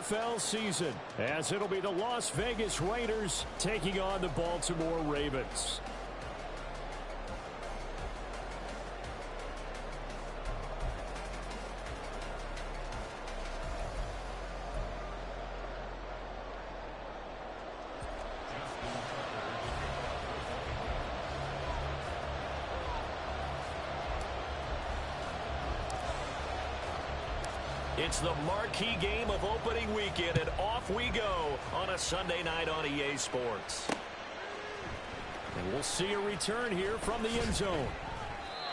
NFL season, as it'll be the Las Vegas Raiders taking on the Baltimore Ravens. It's the marquee game of opening weekend, and off we go on a Sunday night on EA Sports. And we'll see a return here from the end zone.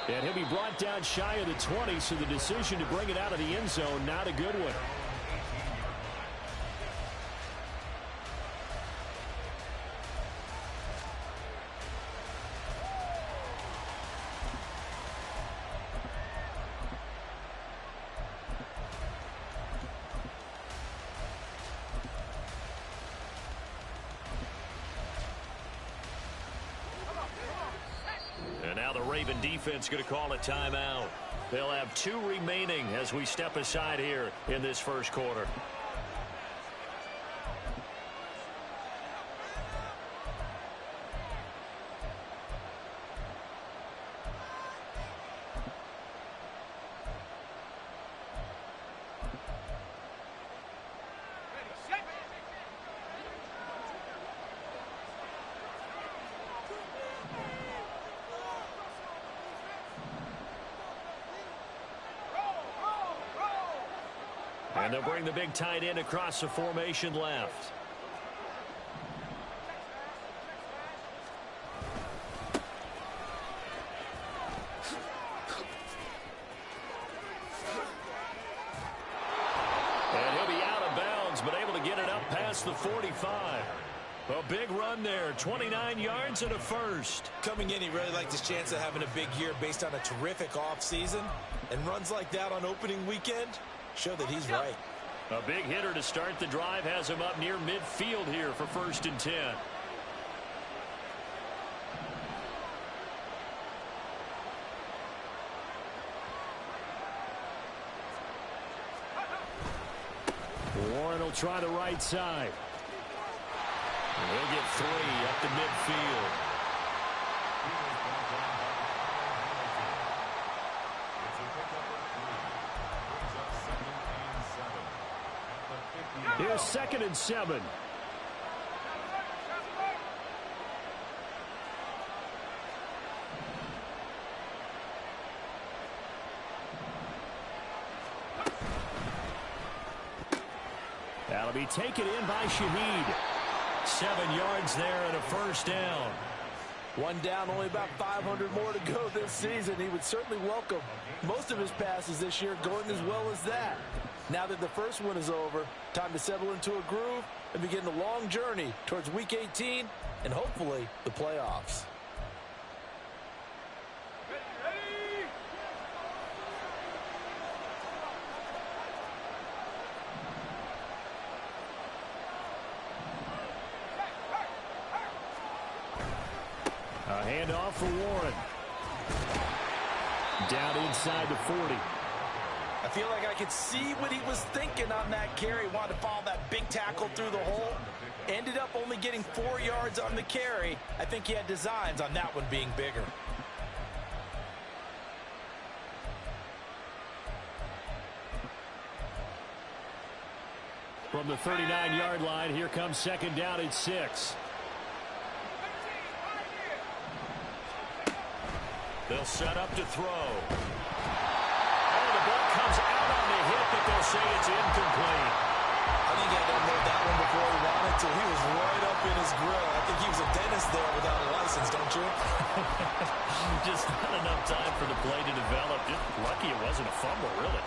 And he'll be brought down shy of the 20, so the decision to bring it out of the end zone, not a good one. Now the Raven defense going to call a timeout. They'll have 2 remaining as we step aside here in this first quarter. And they'll bring the big tight end across the formation left. And he'll be out of bounds, but able to get it up past the 45. A big run there, 29 yards and a first. Coming in, he really liked his chance of having a big year based on a terrific offseason. And runs like that on opening weekend show that he's right. A big hitter to start the drive has him up near midfield here for 1st and 10. Warren will try the right side. He'll get 3 up to midfield. Here's 2nd and 7. That'll be taken in by Shaheed. 7 yards there and a first down. One down, only about 500 more to go this season. He would certainly welcome most of his passes this year going as well as that. Now that the first one is over, time to settle into a groove and begin the long journey towards Week 18 and hopefully the playoffs. A handoff for Warren. Down inside the 40. I feel like I could see what he was thinking on that carry. Wanted to follow that big tackle through the hole. Ended up only getting 4 yards on the carry. I think he had designs on that one being bigger. From the 39-yard line, here comes 2nd down and 6. They'll set up to throw. Oh, the ball comes out on the hit, but they'll say it's incomplete. I think he had to unload that one before he wanted to. He was right up in his grill. I think he was a dentist there without a license, don't you? Just not enough time for the play to develop. Just lucky it wasn't a fumble, really.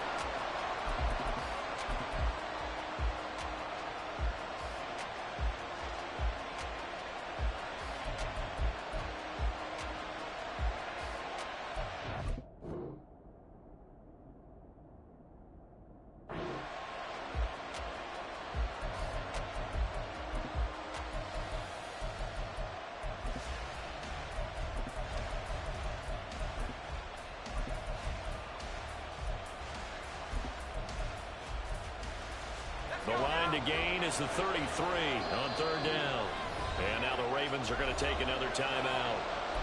The line to gain is the 33 on third down. And now the Ravens are going to take another timeout.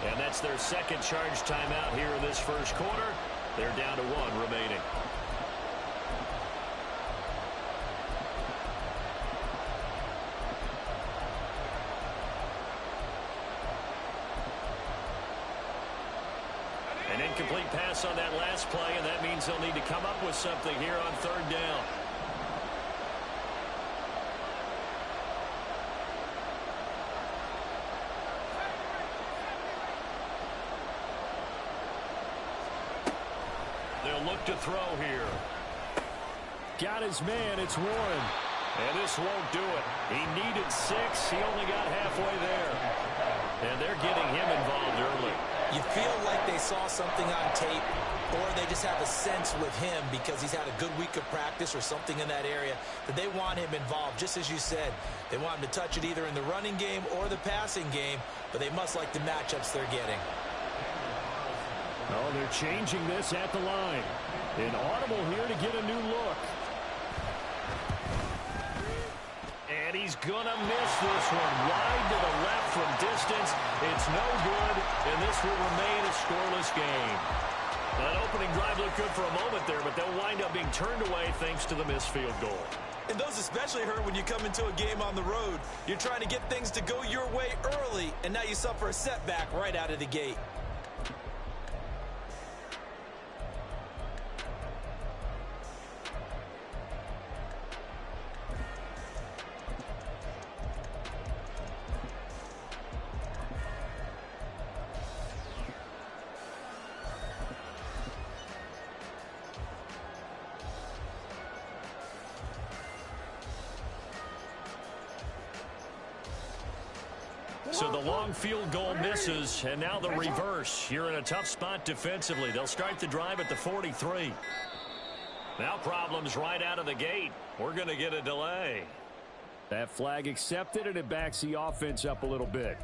And that's their second charge timeout here in this first quarter. They're down to 1 remaining. An incomplete pass on that last play, and that means they'll need to come up with something here on third down. They'll look to throw here. Got his man. It's Warren. And this won't do it. He needed 6. He only got halfway there. And they're getting him involved early. You feel like they saw something on tape, or they just have a sense with him because he's had a good week of practice or something in that area that they want him involved. Just as you said, they want him to touch it either in the running game or the passing game, but they must like the matchups they're getting. Oh, they're changing this at the line. An audible here to get a new look. And he's going to miss this one. Wide to the left from distance. It's no good, and this will remain a scoreless game. That opening drive looked good for a moment there, but they'll wind up being turned away thanks to the missed field goal. And those especially hurt when you come into a game on the road. You're trying to get things to go your way early, and now you suffer a setback right out of the gate. So the long field goal misses, and now the reverse. You're in a tough spot defensively. They'll start the drive at the 43. Now problems right out of the gate. We're going to get a delay. That flag accepted, and it backs the offense up a little bit.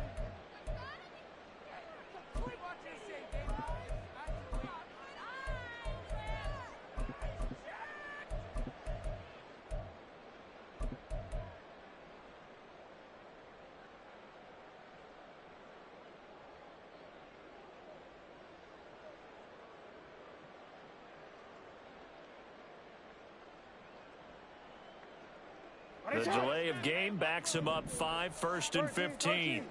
The delay of game backs him up 5, 1st and 15.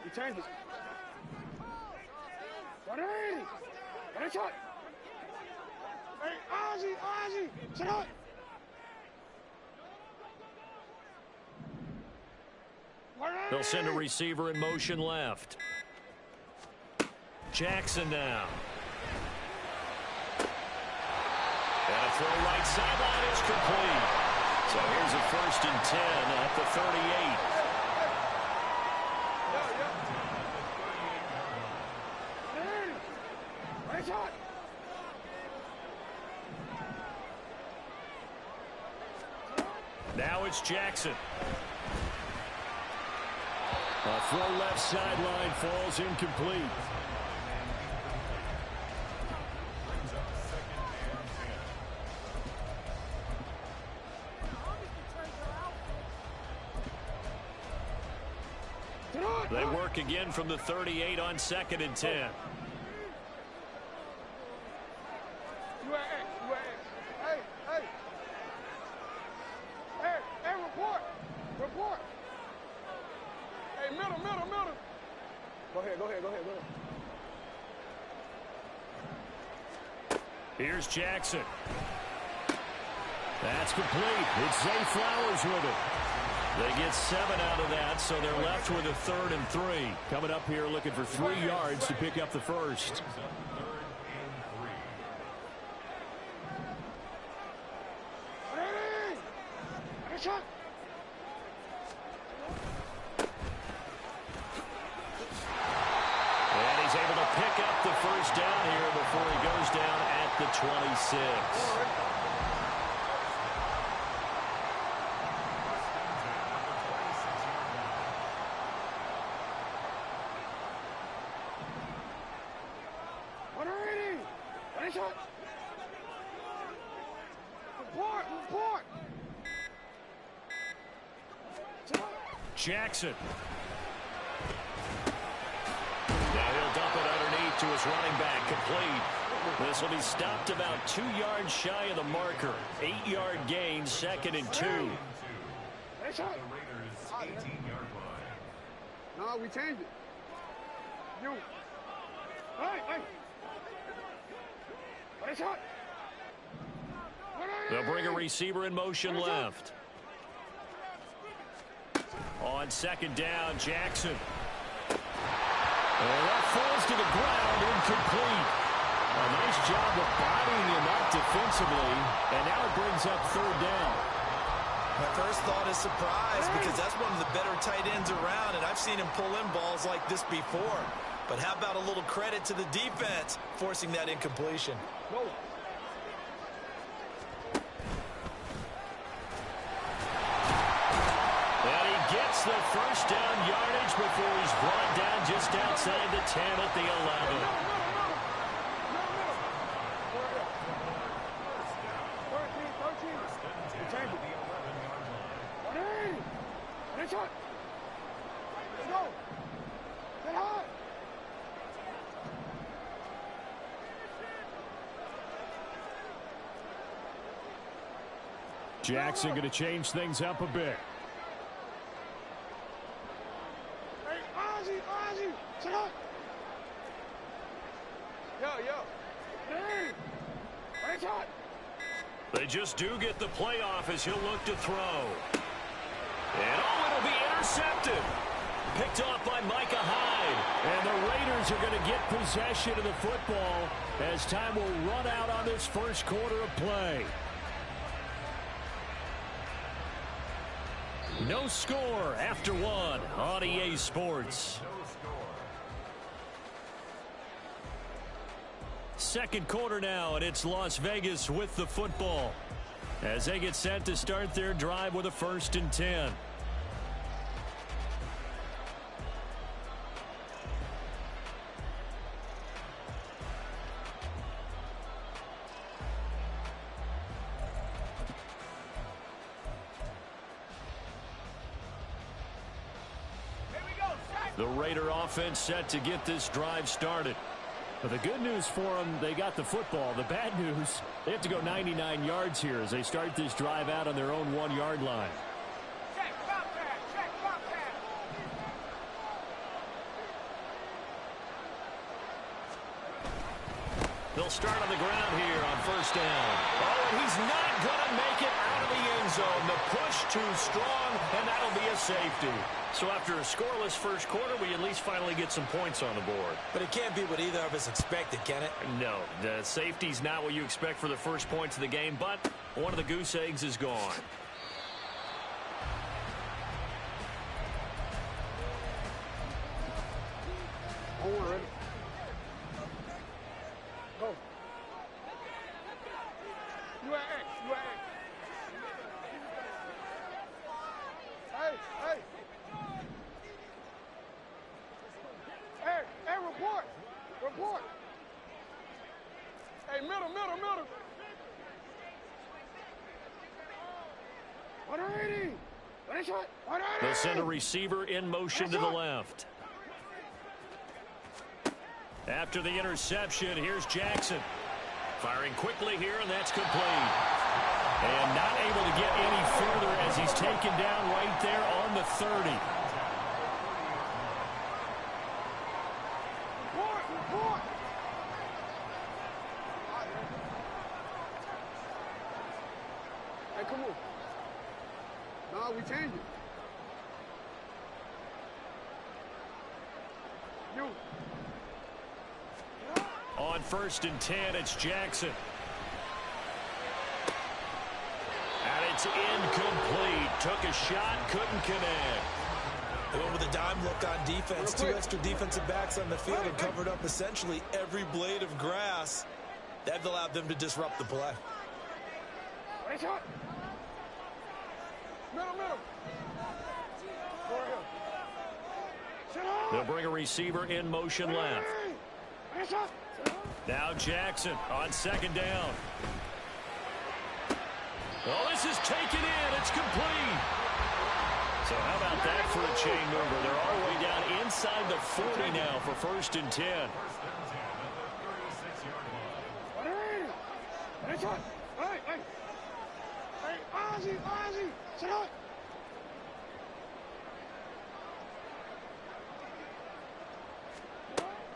You change it. Hey, Ozzy, shut up. They'll send a receiver in motion left. Jackson now. And a throw right sideline is complete. So here's a 1st and 10 at the 38. Now it's Jackson. A throw left sideline falls incomplete. They work again from the 38 on 2nd and 10. You at X. Hey, report. Hey, middle. Go ahead. Here's Jackson. That's complete. It's Zay Flowers with it. They get 7 out of that, so they're left with a 3rd and 3. Coming up here looking for 3 yards to pick up the first. And he's able to pick up the first down here before he goes down at the 26. Jackson. Now he'll dump it underneath to his running back, complete. This will be stopped about 2 yards shy of the marker. 8-yard gain, 2nd and 2. Hey, shot. No, we changed it. You. Hey. Hey, shot. They'll bring a receiver in motion left. On 2nd down, Jackson. And that falls to the ground, incomplete. A nice job of bodying him up defensively, and now it brings up 3rd down. My first thought is surprise, because that's one of the better tight ends around, and I've seen him pull in balls like this before. But how about a little credit to the defense forcing that incompletion? Whoa. And he gets the 1st down yardage before he's brought down just outside the 10 at the 11. 13. Let's go. Get high. Jackson going to change things up a bit. Hey, Ozzy. Sit up. Yo. Hey. Let's go. They just do get the playoff as he'll look to throw. And it'll be intercepted. Picked off by Micah Hyde. And the Raiders are going to get possession of the football as time will run out on this 1st quarter of play. No score after 1 on EA Sports. 2nd quarter now, and it's Las Vegas with the football as they get set to start their drive with a 1st and 10. The Raider offense set to get this drive started. But the good news for them, they got the football. The bad news, they have to go 99 yards here as they start this drive out on their own 1-yard line. Check, bump that. They'll start on the ground here on 1st down. Oh, and he's not going to make it out of the end zone. The push too strong, and that'll be a safety. So after a scoreless 1st quarter, we at least finally get some points on the board. But it can't be what either of us expected, can it? No, the safety's not what you expect for the first points of the game, but one of the goose eggs is gone. Hold on, ready? Go. You at X. Hey, report. Hey, middle. 180. They'll send a receiver in motion to the left. After the interception, here's Jackson. Firing quickly here, and that's complete. And not able to get any further as he's taken down right there on the 30. Report. Hey, come on. No, we changed it. You. On 1st and 10, it's Jackson. And it's incomplete. Took a shot, couldn't connect. They went with a dime look on defense. 2 extra defensive backs on the field and covered up essentially every blade of grass. That allowed them to disrupt the play. Middle. They'll bring a receiver in motion left. Now Jackson on 2nd down. Oh, this is taken in. It's complete. So how about that for a chain mover? They're all the way down inside the 40 now for 1st and 10.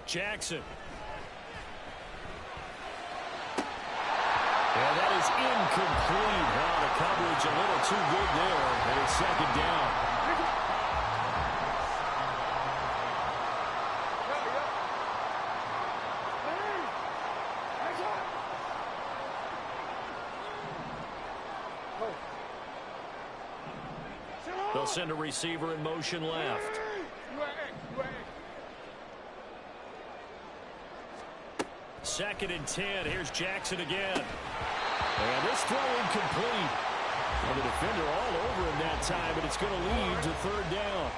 Jackson. And that is incomplete. Wow, the coverage a little too good there, and it's 2nd down. They'll send a receiver in motion left. 2nd and 10. Here's Jackson again. And this throw incomplete. And the defender all over him that time, but it's going to lead to 3rd down.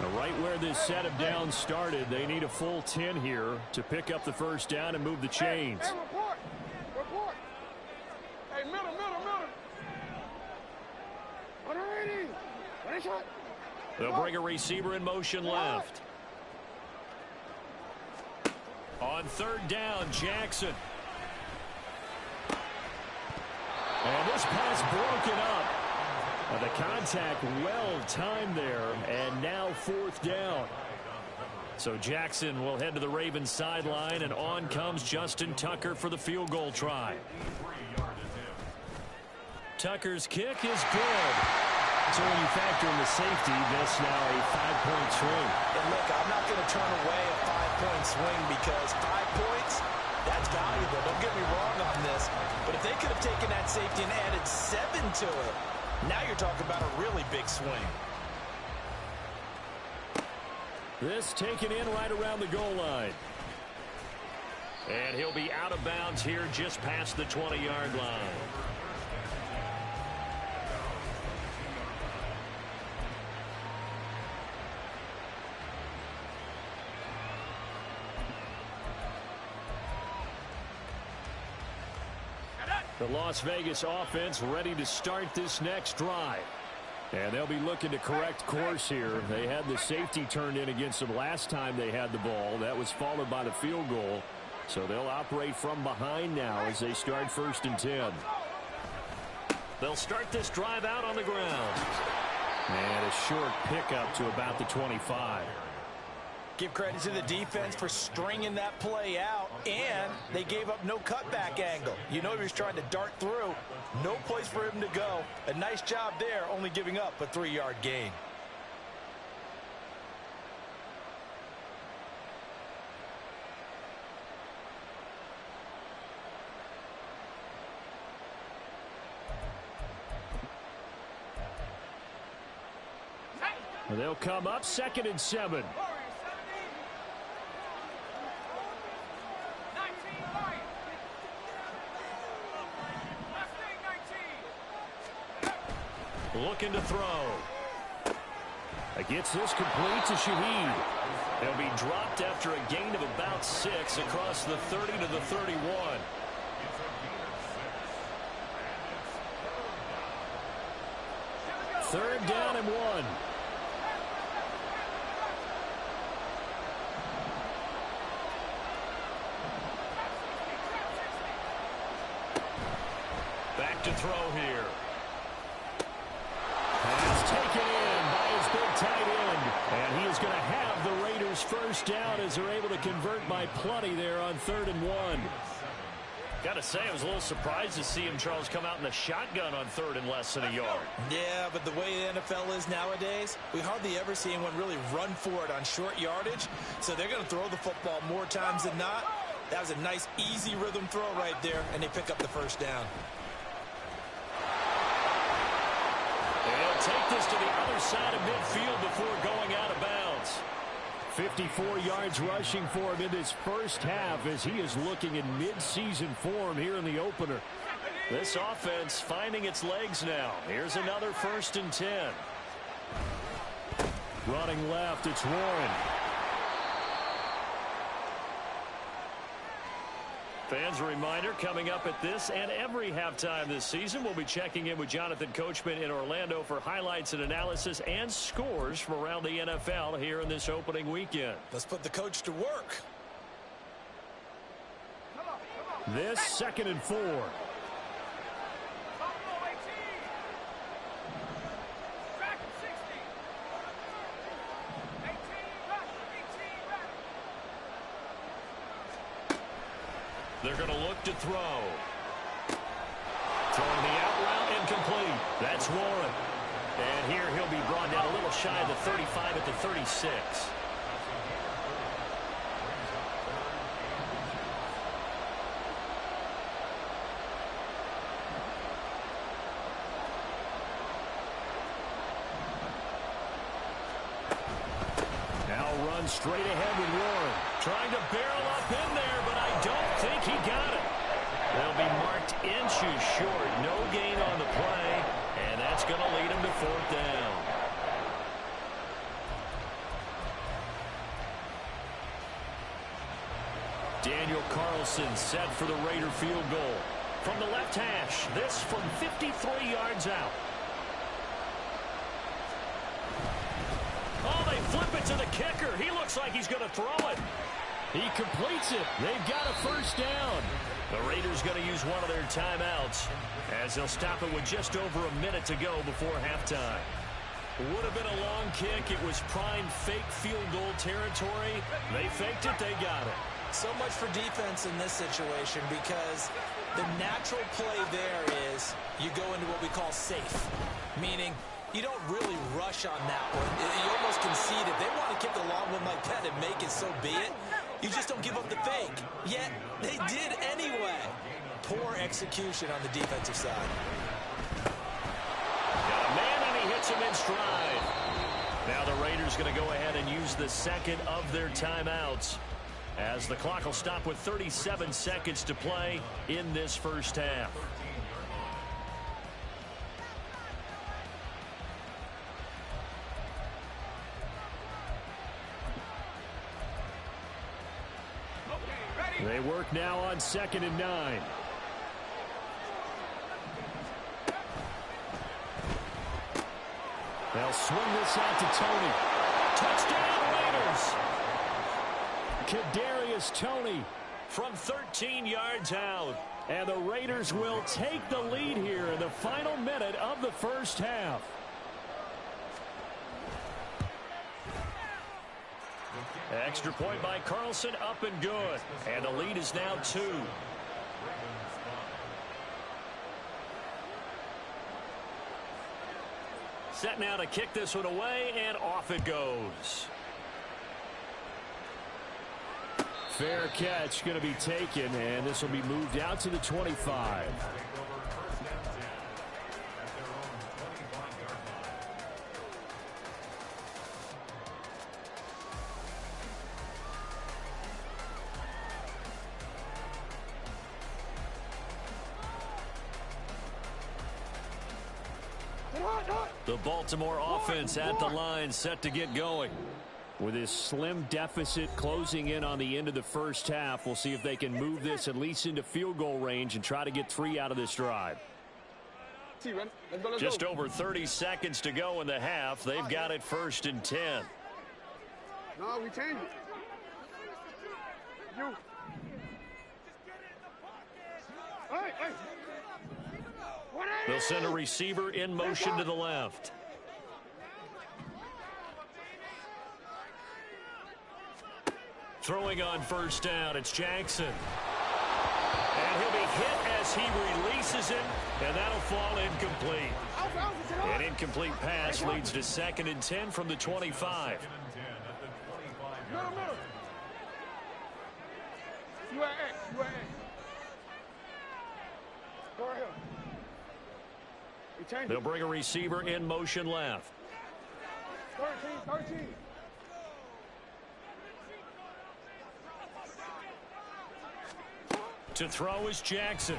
Now, right where this set of downs started, they need a full 10 here to pick up the 1st down and move the chains. Hey, report. Report. Hey, middle. They'll bring a receiver in motion left. On 3rd down, Jackson. And this pass broken up. The contact well timed there, and now 4th down. So Jackson will head to the Ravens sideline, and on comes Justin Tucker for the field goal try. Tucker's kick is good. So when you factor in the safety, this now a 5-point swing. And look, I'm not going to turn away a 5-point swing because 5 points, that's valuable. Don't get me wrong on this. But if they could have taken that safety and added 7 to it, now you're talking about a really big swing. This taken in right around the goal line. And he'll be out of bounds here just past the 20-yard line. The Las Vegas offense ready to start this next drive. And they'll be looking to correct course here. They had the safety turned in against them last time they had the ball. That was followed by the field goal. So they'll operate from behind now as they start 1st and 10. They'll start this drive out on the ground. And a short pickup to about the 25. Give credit to the defense for stringing that play out, and they gave up no cutback angle. You know he was trying to dart through. No place for him to go. A nice job there, only giving up a 3-yard gain. They'll come up 2nd and 7. Looking to throw. Gets this complete to Shaheed. They'll be dropped after a gain of about 6 across the 30 to the 31. Third down and 1. Back to throw here. Pass taken in by his big tight end. And he is going to have the Raiders first down as they're able to convert by plenty there on 3rd and 1. Got to say, I was a little surprised to see him, Charles, come out in the shotgun on 3rd and less than a yard. Yeah, but the way the NFL is nowadays, we hardly ever see anyone really run for it on short yardage. So they're going to throw the football more times than not. That was a nice, easy rhythm throw right there, and they pick up the first down. They'll take this to the other side of midfield before going out of bounds. 54 yards rushing for him in this first half as he is looking in mid-season form here in the opener. This offense finding its legs now. Here's another 1st and 10. Running left, it's Warren. Fans, a reminder, coming up at this and every halftime this season, we'll be checking in with Jonathan Coachman in Orlando for highlights and analysis and scores from around the NFL here in this opening weekend. Let's put the coach to work. This 2nd and 4. They're going to look to throw. Throwing the out route, incomplete. That's Warren. And here he'll be brought down a little shy of the 35 at the 36. Now run straight ahead with Warren. Trying to barrel up in there, but I don't think he got it. They'll be marked inches short. No gain on the play, and that's going to lead him to 4th down. Daniel Carlson set for the Raider field goal. From the left hash, this from 53 yards out. Oh, they flip it to the kicker. He looks like he's going to throw it. He completes it. They've got a 1st down. The Raiders going to use one of their timeouts as they'll stop it with just over a minute to go before halftime. Would have been a long kick. It was prime fake field goal territory. They faked it. They got it. So much for defense in this situation, because the natural play there is you go into what we call safe, meaning you don't really rush on that one. You almost concede. If they want to kick a long one like that and make it, so be it. You just don't give up the fake. Yet, they did anyway. Poor execution on the defensive side. Got a man, and he hits him in stride. Now the Raiders going to go ahead and use the 2nd of their timeouts, as the clock will stop with 37 seconds to play in this 1st half. They work now on 2nd and 9. They'll swing this out to Tony. Touchdown, Raiders! Kadarius Toney From 13 yards out. And the Raiders will take the lead here in the final minute of the 1st half. Extra point by Carlson, up and good. And the lead is now 2. Set now to kick this one away, and off it goes. Fair catch going to be taken, and this will be moved out to the 25. The Baltimore offense at the line, set to get going. With this slim deficit closing in on the end of the 1st half, we'll see if they can move this at least into field goal range and try to get 3 out of this drive. Just over 30 seconds to go in the half. They've got it 1st and 10. No, we change it. You. Hey. They'll send a receiver in motion to the left. Throwing on 1st down, it's Jackson. And he'll be hit as he releases it, and that'll fall incomplete. An incomplete pass leads to 2nd and 10 from the 25. Middle. You at X. Go right here. They'll bring a receiver in motion left. 13. To throw is Jackson.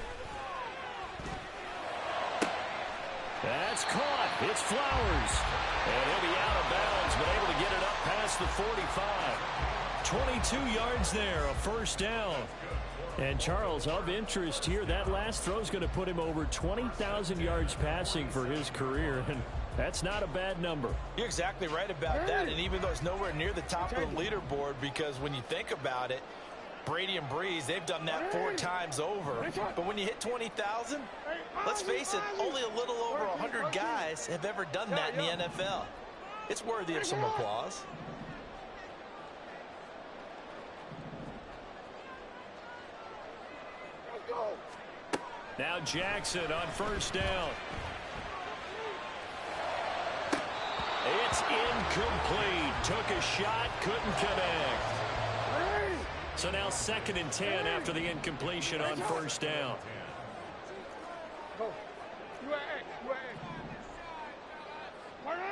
That's caught. It's Flowers. And he'll be out of bounds, but able to get it up past the 45. 22 yards there, a 1st down. And Charles, of interest here, that last throw is going to put him over 20,000 yards passing for his career, and that's not a bad number. You're exactly right about that, and even though it's nowhere near the top of the leaderboard, because when you think about it, Brady and Breeze, they've done that 4 times over. But when you hit 20,000, let's face it, only a little over 100 guys have ever done that in the NFL. It's worthy of some applause. Now Jackson on first down. It's incomplete. Took a shot, couldn't connect. So now 2nd and 10 after the incompletion on first down.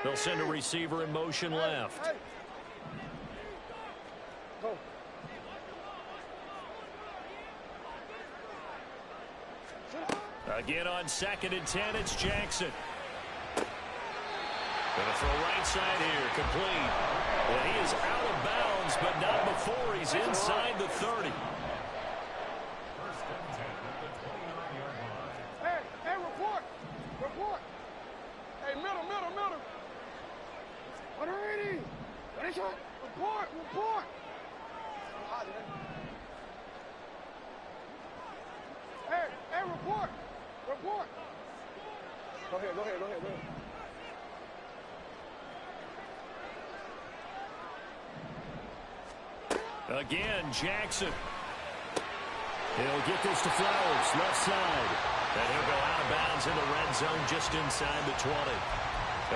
They'll send a receiver in motion left. Again on 2nd and 10, it's Jackson. Gonna throw right side here, complete. Well, he is out of bounds, but not before he's inside the 30. Hey, report. Hey, middle. 180. Report. Hey, report. Go ahead. Again, Jackson. He'll get this to Flowers, left side. And he'll go out of bounds in the red zone just inside the 20.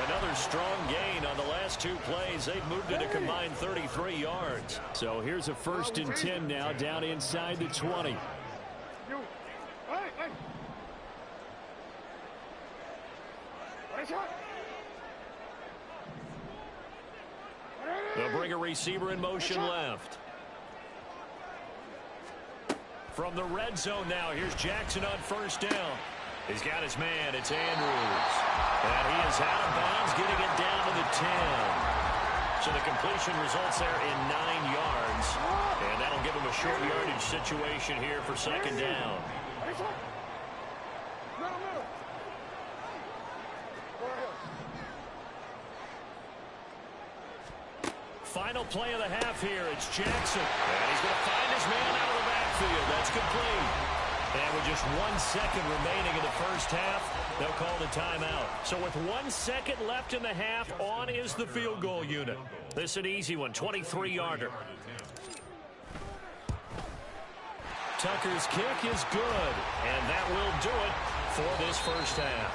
Another strong gain on the last 2 plays. They've moved it a combined 33 yards. So here's a 1st and 10 now down inside the 20. They'll bring a receiver in motion left. From the red zone now, here's Jackson on first down. He's got his man, it's Andrews. And he is out of bounds, getting it down to the 10. So the completion results there in 9 yards. And that'll give him a short yardage situation here for 2nd down. Final play of the half here. It's Jackson. And he's going to find his man out of the backfield. That's complete. And with just 1 second remaining in the first half, they'll call the timeout. So with 1 second left in the half, on is the field goal unit. This is an easy one, 23-yarder. Tucker's kick is good, and that will do it for this first half.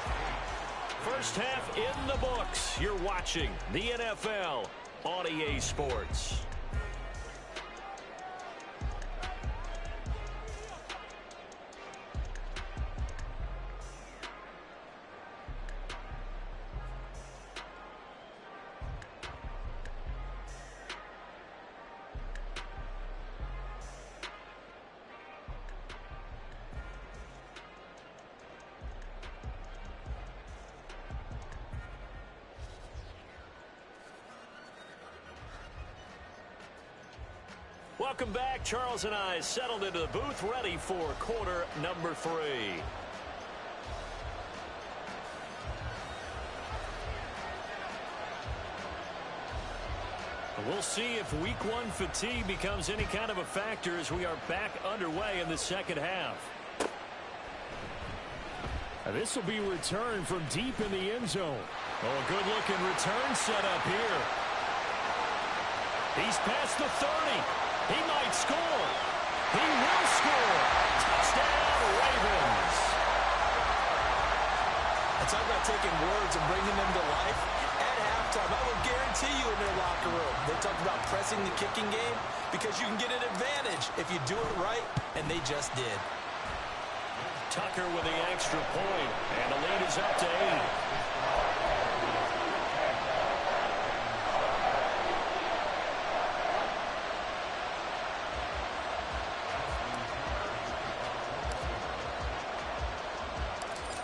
First half in the books. You're watching the NFL on EA Sports. Welcome back. Charles and I settled into the booth, ready for quarter number 3. We'll see if week 1 fatigue becomes any kind of a factor as we are back underway in the second half. This will be returned from deep in the end zone. Oh, a good-looking return set up here. He's past the 30. He might score. He will score. Touchdown, Ravens. Talk about taking words and bringing them to life. At halftime, I will guarantee you in their locker room, they talked about pressing the kicking game because you can get an advantage if you do it right, and they just did. Tucker with the extra point, and the lead is up to 8.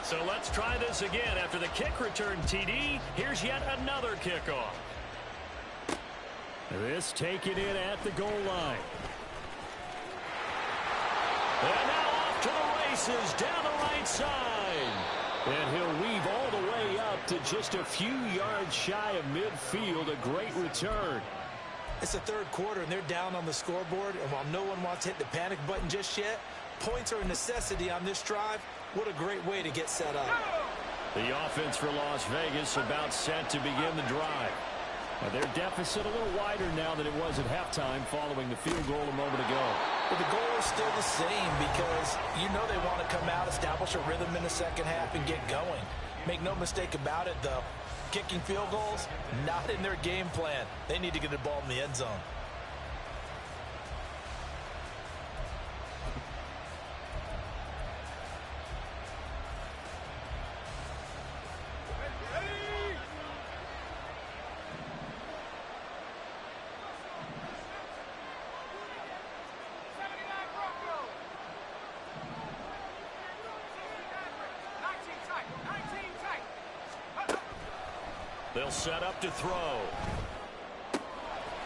So let's try this again. After the kick return TD, here's yet another kickoff. This taken in at the goal line. And now off to the races down the right side. And he'll weave all the way up to just a few yards shy of midfield. A great return. It's the third quarter, and they're down on the scoreboard. And while no one wants to hit the panic button just yet, points are a necessity on this drive. What a great way to get set up. The offense for Las Vegas about set to begin the drive. Their deficit a little wider now than it was at halftime following the field goal a moment ago. But the goal is still the same because you know they want to come out, establish a rhythm in the second half, and get going. Make no mistake about it, though. Kicking field goals, not in their game plan. They need to get the ball in the end zone. They'll set up to throw.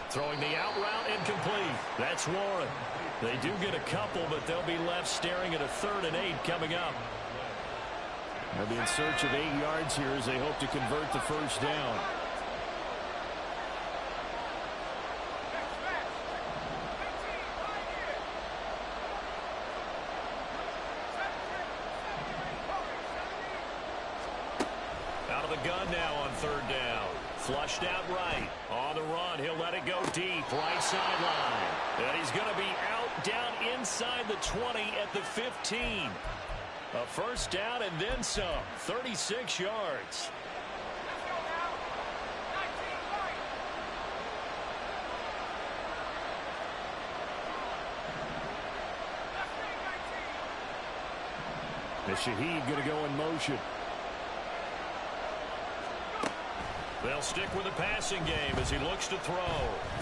Throwing the out route incomplete. That's Warren. They do get a couple, but they'll be left staring at a 3rd and 8 coming up. They'll be in search of 8 yards here as they hope to convert the first down. Out of the gun now on 3rd down. Flushed out right. On the run, he'll let it go deep. Right sideline. And he's going to be out down inside the 20 at the 15. A first down and then some. 36 yards. The Shaheed going to go in motion. They'll stick with the passing game as he looks to throw.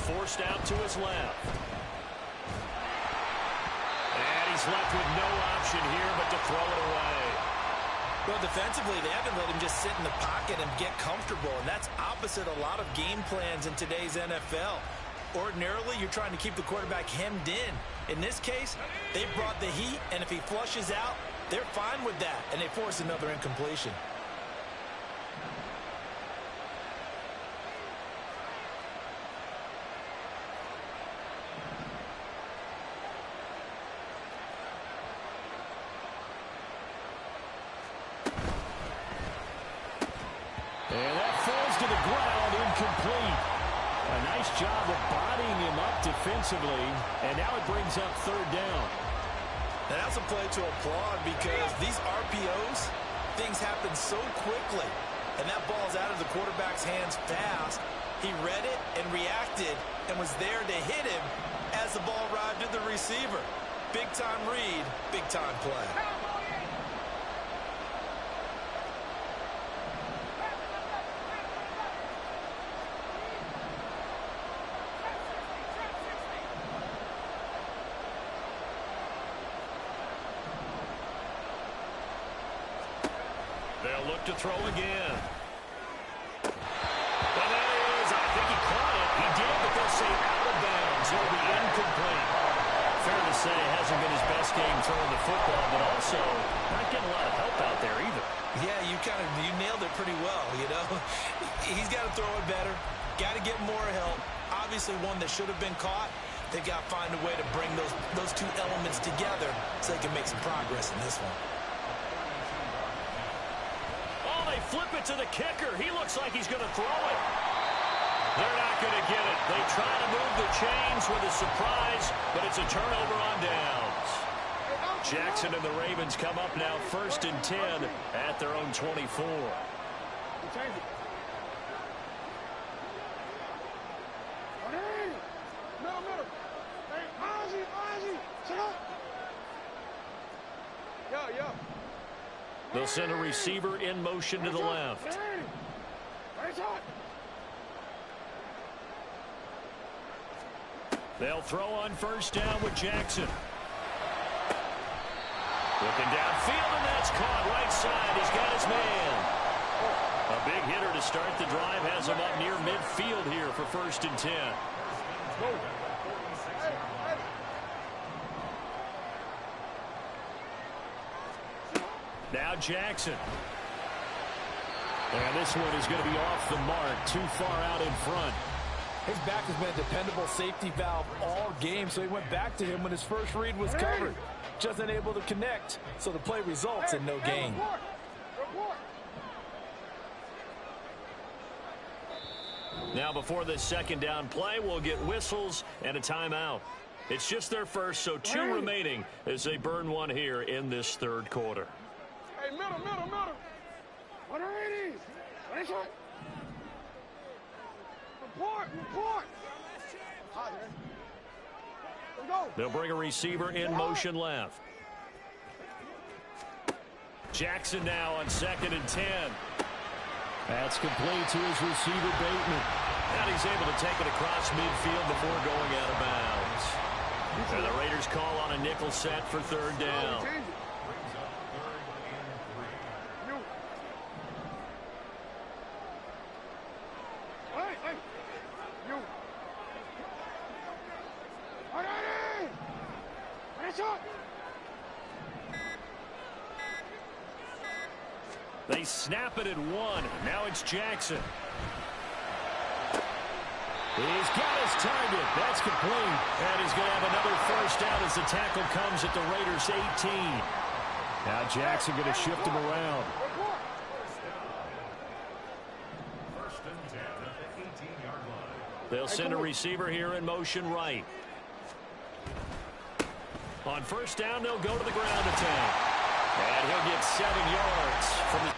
Forced out to his left. And he's left with no option here but to throw it away. Well, defensively, they haven't let him just sit in the pocket and get comfortable, and that's opposite a lot of game plans in today's NFL. Ordinarily, you're trying to keep the quarterback hemmed in. In this case, they brought the heat, and if he flushes out, they're fine with that, and they force another incompletion. And that falls to the ground, incomplete. A nice job of bodying him up defensively, and now it brings up 3rd down. And that's a play to applaud because these RPOs, things happen so quickly. And that ball's out of the quarterback's hands fast. He read it and reacted and was there to hit him as the ball arrived at the receiver. Big-time read, big-time play. They'll look to throw again. And that is, I think he caught it. He did, but they'll say out of bounds. It'll be incomplete. Fair to say, hasn't been his best game throwing the football, but also not getting a lot of help out there either. Yeah, you nailed it pretty well, you know. He's got to throw it better. Got to get more help. Obviously one that should have been caught. They've got to find a way to bring those two elements together so they can make some progress in this one. Flip it to the kicker. He looks like he's going to throw it. They're not going to get it. They try to move the chains with a surprise, but it's a turnover on downs. Jackson and the Ravens come up now 1st and 10 at their own 24. They'll send a receiver in motion to the left. They'll throw on 1st down with Jackson. Looking downfield, and that's caught right side. He's got his man. A big hitter to start the drive has him up near midfield here for 1st and 10. Now Jackson. And this one is going to be off the mark, too far out in front. His back has been a dependable safety valve all game, so he went back to him when his first read was covered. Just unable to connect, so the play results in no gain. Now before this second down play, we'll get whistles and a timeout. It's just their first, so 2 remaining as they burn one here in this third quarter. Hey, middle. What are it? Report. They'll bring a receiver in motion left. Jackson now on 2nd and 10. That's complete to his receiver, Bateman. And he's able to take it across midfield before going out of bounds. And the Raiders call on a nickel set for 3rd down. They snap it at 1. Now it's Jackson. He's got his target. That's complete. And he's going to have another first down as the tackle comes at the Raiders' 18. Now Jackson going to shift him around. They'll send a receiver here in motion right. On first down, they'll go to the ground attack. And he'll get 7 yards from the